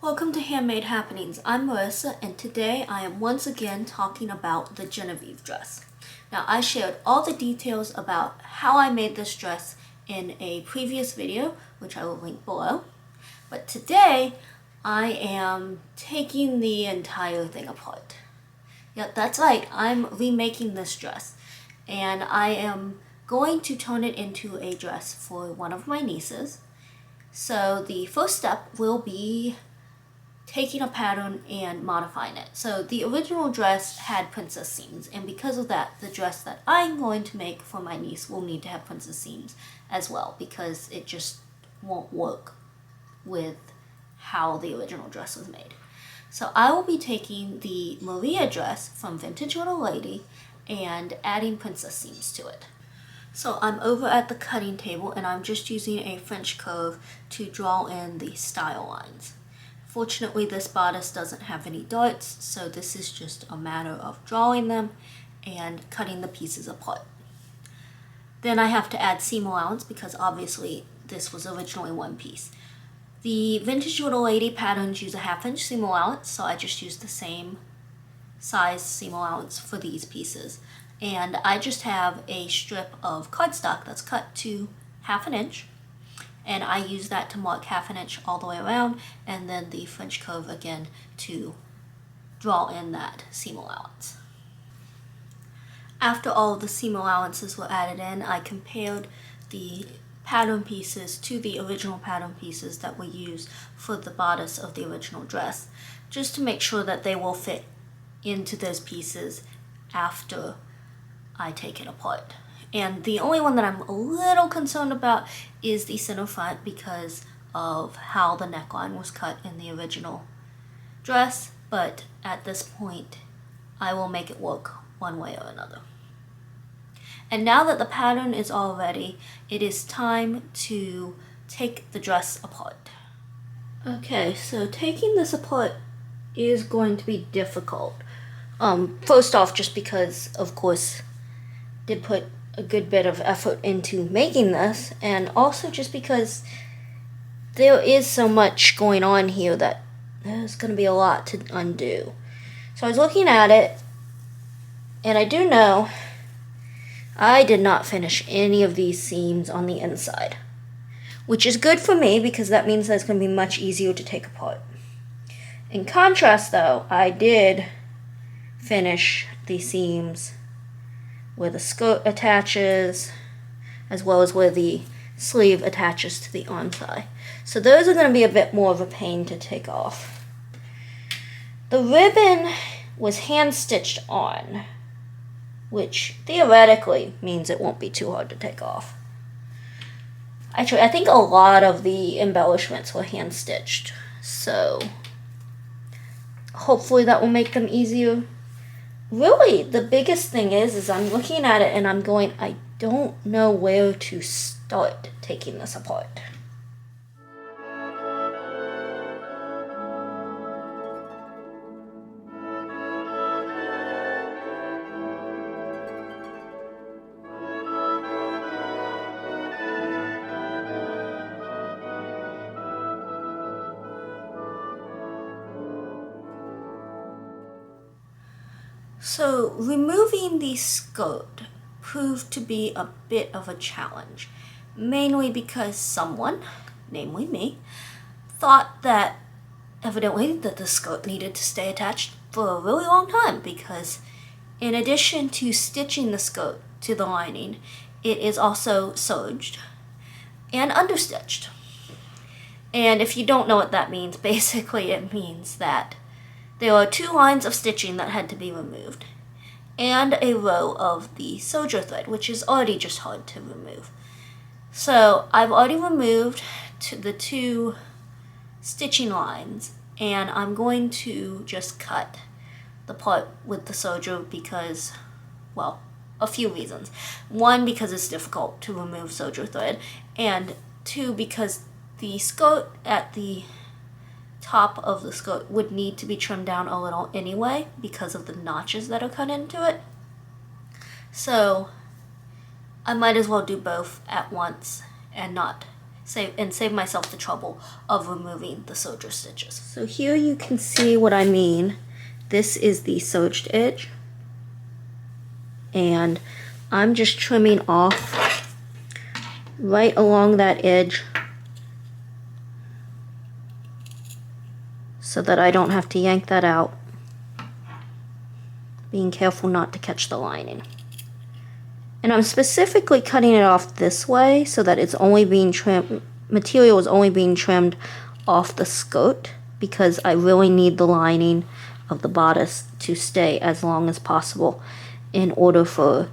Welcome to Handmade Happenings. I'm Marissa, and today I am once again talking about the Genevieve dress. Now, I shared all the details about how I made this dress in a previous video, which I will link below. But today, I am taking the entire thing apart. Yep, that's right, I'm remaking this dress. And I am going to turn it into a dress for one of my nieces. So the first step will be taking a pattern and modifying it. So the original dress had princess seams, and because of that, the dress that I'm going to make for my niece will need to have princess seams as well, because it just won't work with how the original dress was made. So I will be taking the Maria dress from Vintage Little Lady and adding princess seams to it. So I'm over at the cutting table and I'm just using a French curve to draw in the style lines. Fortunately, this bodice doesn't have any darts, so this is just a matter of drawing them and cutting the pieces apart. Then I have to add seam allowance because obviously this was originally one piece. The Vintage Little Lady patterns use a 1/2 inch seam allowance, so I just used the same size seam allowance for these pieces. And I just have a strip of cardstock that's cut to 1/2 inch. And I use that to mark 1/2 inch all the way around, and then the French curve again to draw in that seam allowance. After all of the seam allowances were added in, I compared the pattern pieces to the original pattern pieces that were used for the bodice of the original dress, just to make sure that they will fit into those pieces after I take it apart. And the only one that I'm a little concerned about is the center front because of how the neckline was cut in the original dress, but at this point I will make it work one way or another. And now that the pattern is all ready, it is time to take the dress apart. Okay, so taking this apart is going to be difficult. First off, just because, of course, did put a good bit of effort into making this, and also just because there is so much going on here that there's going to be a lot to undo. So I was looking at it, and I do know I did not finish any of these seams on the inside, which is good for me because that means that it's going to be much easier to take apart. In contrast, though, I did finish the seams where the skirt attaches, as well as where the sleeve attaches to the arm thigh. So those are going to be a bit more of a pain to take off. The ribbon was hand stitched on, which theoretically means it won't be too hard to take off. Actually, I think a lot of the embellishments were hand stitched, so hopefully that will make them easier. Really, the biggest thing is I'm looking at it and I'm going, I don't know where to start taking this apart. So removing the skirt proved to be a bit of a challenge, mainly because someone, namely me, thought that evidently that the skirt needed to stay attached for a really long time because in addition to stitching the skirt to the lining, it is also serged and understitched. And if you don't know what that means, basically it means that there are 2 lines of stitching that had to be removed, and a row of the serger thread, which is already just hard to remove. So I've already removed the 2 stitching lines, and I'm going to just cut the part with the serger because, well, a few reasons. 1, because it's difficult to remove serger thread, and 2, because the skirt at the top of the skirt would need to be trimmed down a little anyway because of the notches that are cut into it. So I might as well do both at once and not save myself the trouble of removing the soldier stitches. So here you can see what I mean. This is the serged edge, and I'm just trimming off right along that edge so that I don't have to yank that out, being careful not to catch the lining. And I'm specifically cutting it off this way so that it's only being trimmed, material is only being trimmed off the skirt, because I really need the lining of the bodice to stay as long as possible in order for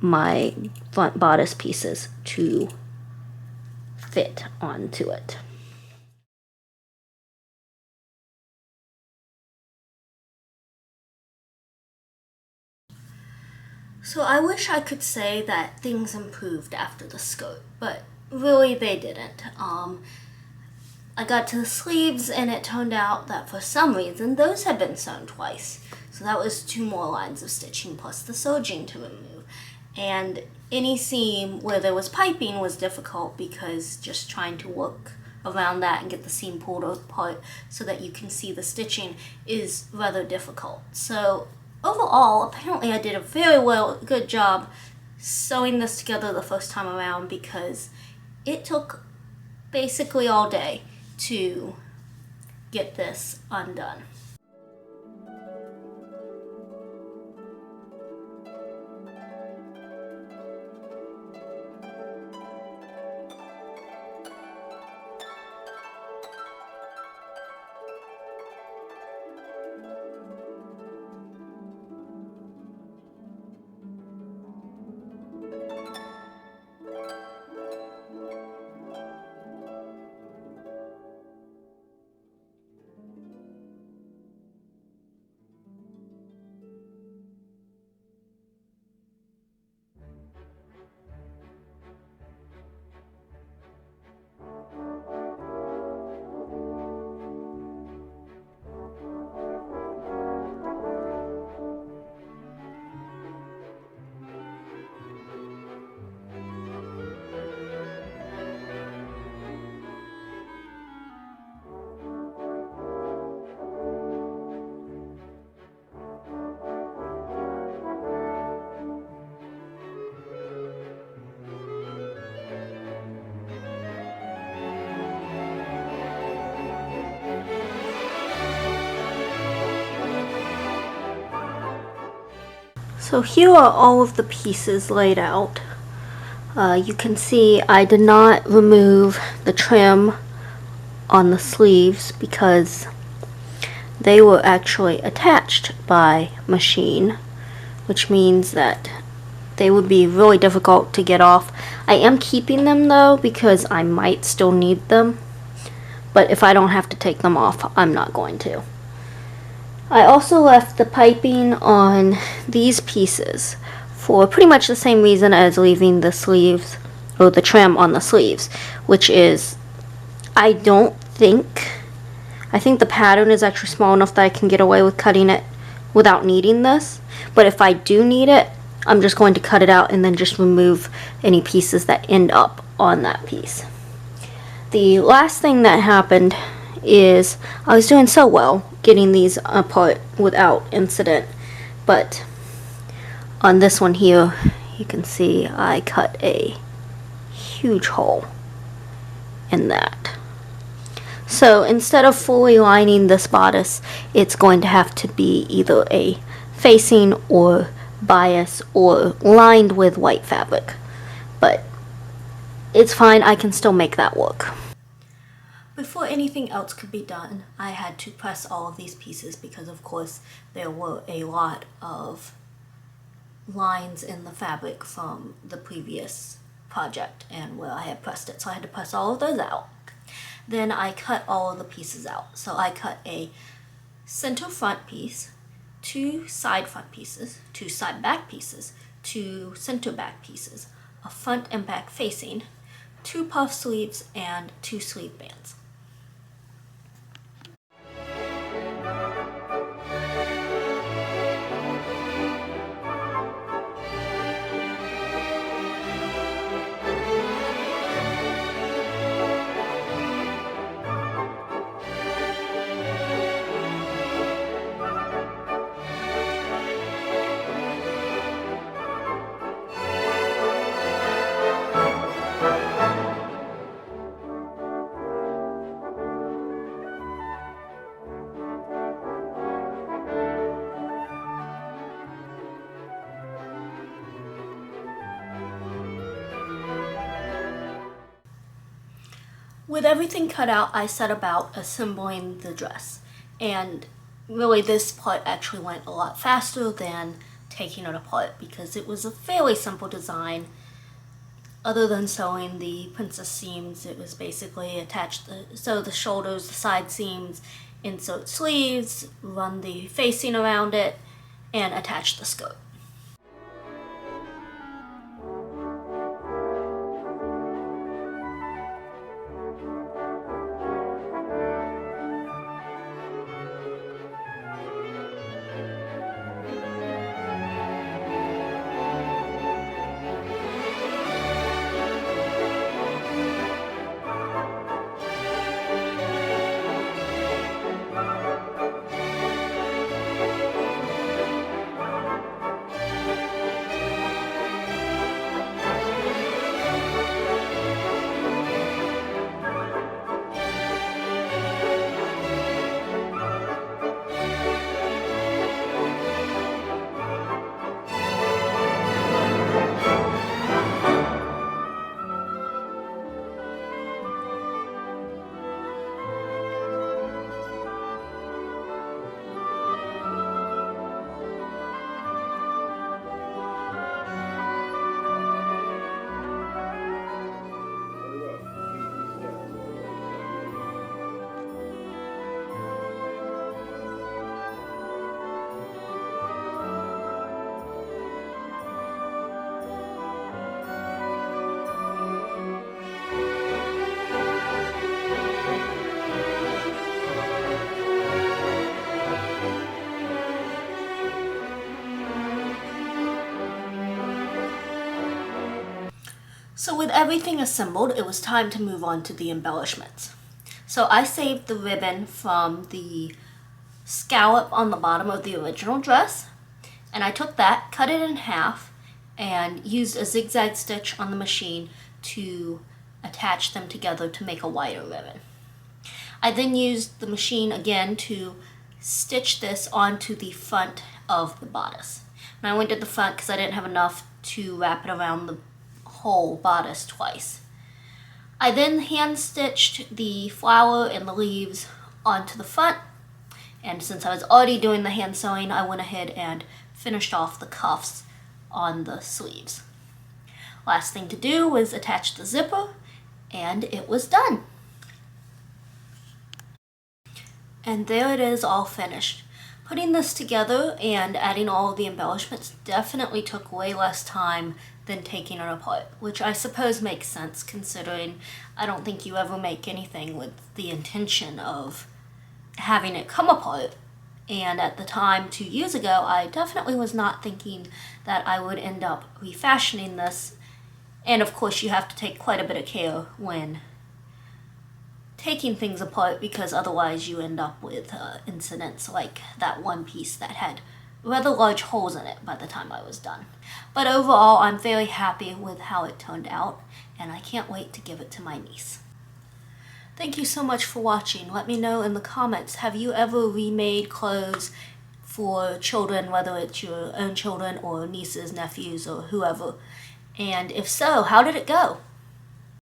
my front bodice pieces to fit onto it. So I wish I could say that things improved after the skirt, but really they didn't. I got to the sleeves and it turned out that for some reason those had been sewn twice. So that was 2 more lines of stitching plus the serging to remove. And any seam where there was piping was difficult, because just trying to work around that and get the seam pulled apart so that you can see the stitching is rather difficult. So overall, apparently I did a very good job sewing this together the first time around, because it took basically all day to get this undone. So here are all of the pieces laid out. You can see I did not remove the trim on the sleeves because they were actually attached by machine, which means that they would be really difficult to get off. I am keeping them though because I might still need them, but if I don't have to take them off, I'm not going to. I also left the piping on these pieces for pretty much the same reason as leaving the sleeves, or the trim on the sleeves, which is I think the pattern is actually small enough that I can get away with cutting it without needing this, but if I do need it, I'm just going to cut it out and then just remove any pieces that end up on that piece. The last thing that happened is I was doing so well getting these apart without incident, but on this one here you can see I cut a huge hole in that. So instead of fully lining this bodice, it's going to have to be either a facing or bias or lined with white fabric, but it's fine, I can still make that work. Before anything else could be done, I had to press all of these pieces because of course there were a lot of lines in the fabric from the previous project and where I had pressed it, so I had to press all of those out. Then I cut all of the pieces out. So I cut a center front piece, 2 side front pieces, 2 side back pieces, 2 center back pieces, a front and back facing, 2 puff sleeves, and 2 sleeve bands. With everything cut out, I set about assembling the dress. And really this part actually went a lot faster than taking it apart because it was a fairly simple design. Other than sewing the princess seams, it was basically attached sew the shoulders, the side seams, insert sleeves, run the facing around it, and attach the skirt. So with everything assembled, it was time to move on to the embellishments. So I saved the ribbon from the scallop on the bottom of the original dress, and I took that, cut it in half, and used a zigzag stitch on the machine to attach them together to make a wider ribbon. I then used the machine again to stitch this onto the front of the bodice. And I went to the front because I didn't have enough to wrap it around the whole bodice twice. I then hand stitched the flower and the leaves onto the front, and since I was already doing the hand sewing, I went ahead and finished off the cuffs on the sleeves. Last thing to do was attach the zipper, and it was done. And there it is, all finished. Putting this together and adding all of the embellishments definitely took way less time than taking it apart, which I suppose makes sense considering I don't think you ever make anything with the intention of having it come apart. And at the time, 2 years ago, I definitely was not thinking that I would end up refashioning this. And of course, you have to take quite a bit of care when taking things apart because otherwise you end up with incidents like that one piece that had rather large holes in it by the time I was done. But overall, I'm very happy with how it turned out, and I can't wait to give it to my niece. Thank you so much for watching. Let me know in the comments, have you ever remade clothes for children, whether it's your own children or nieces, nephews, or whoever? And if so, how did it go?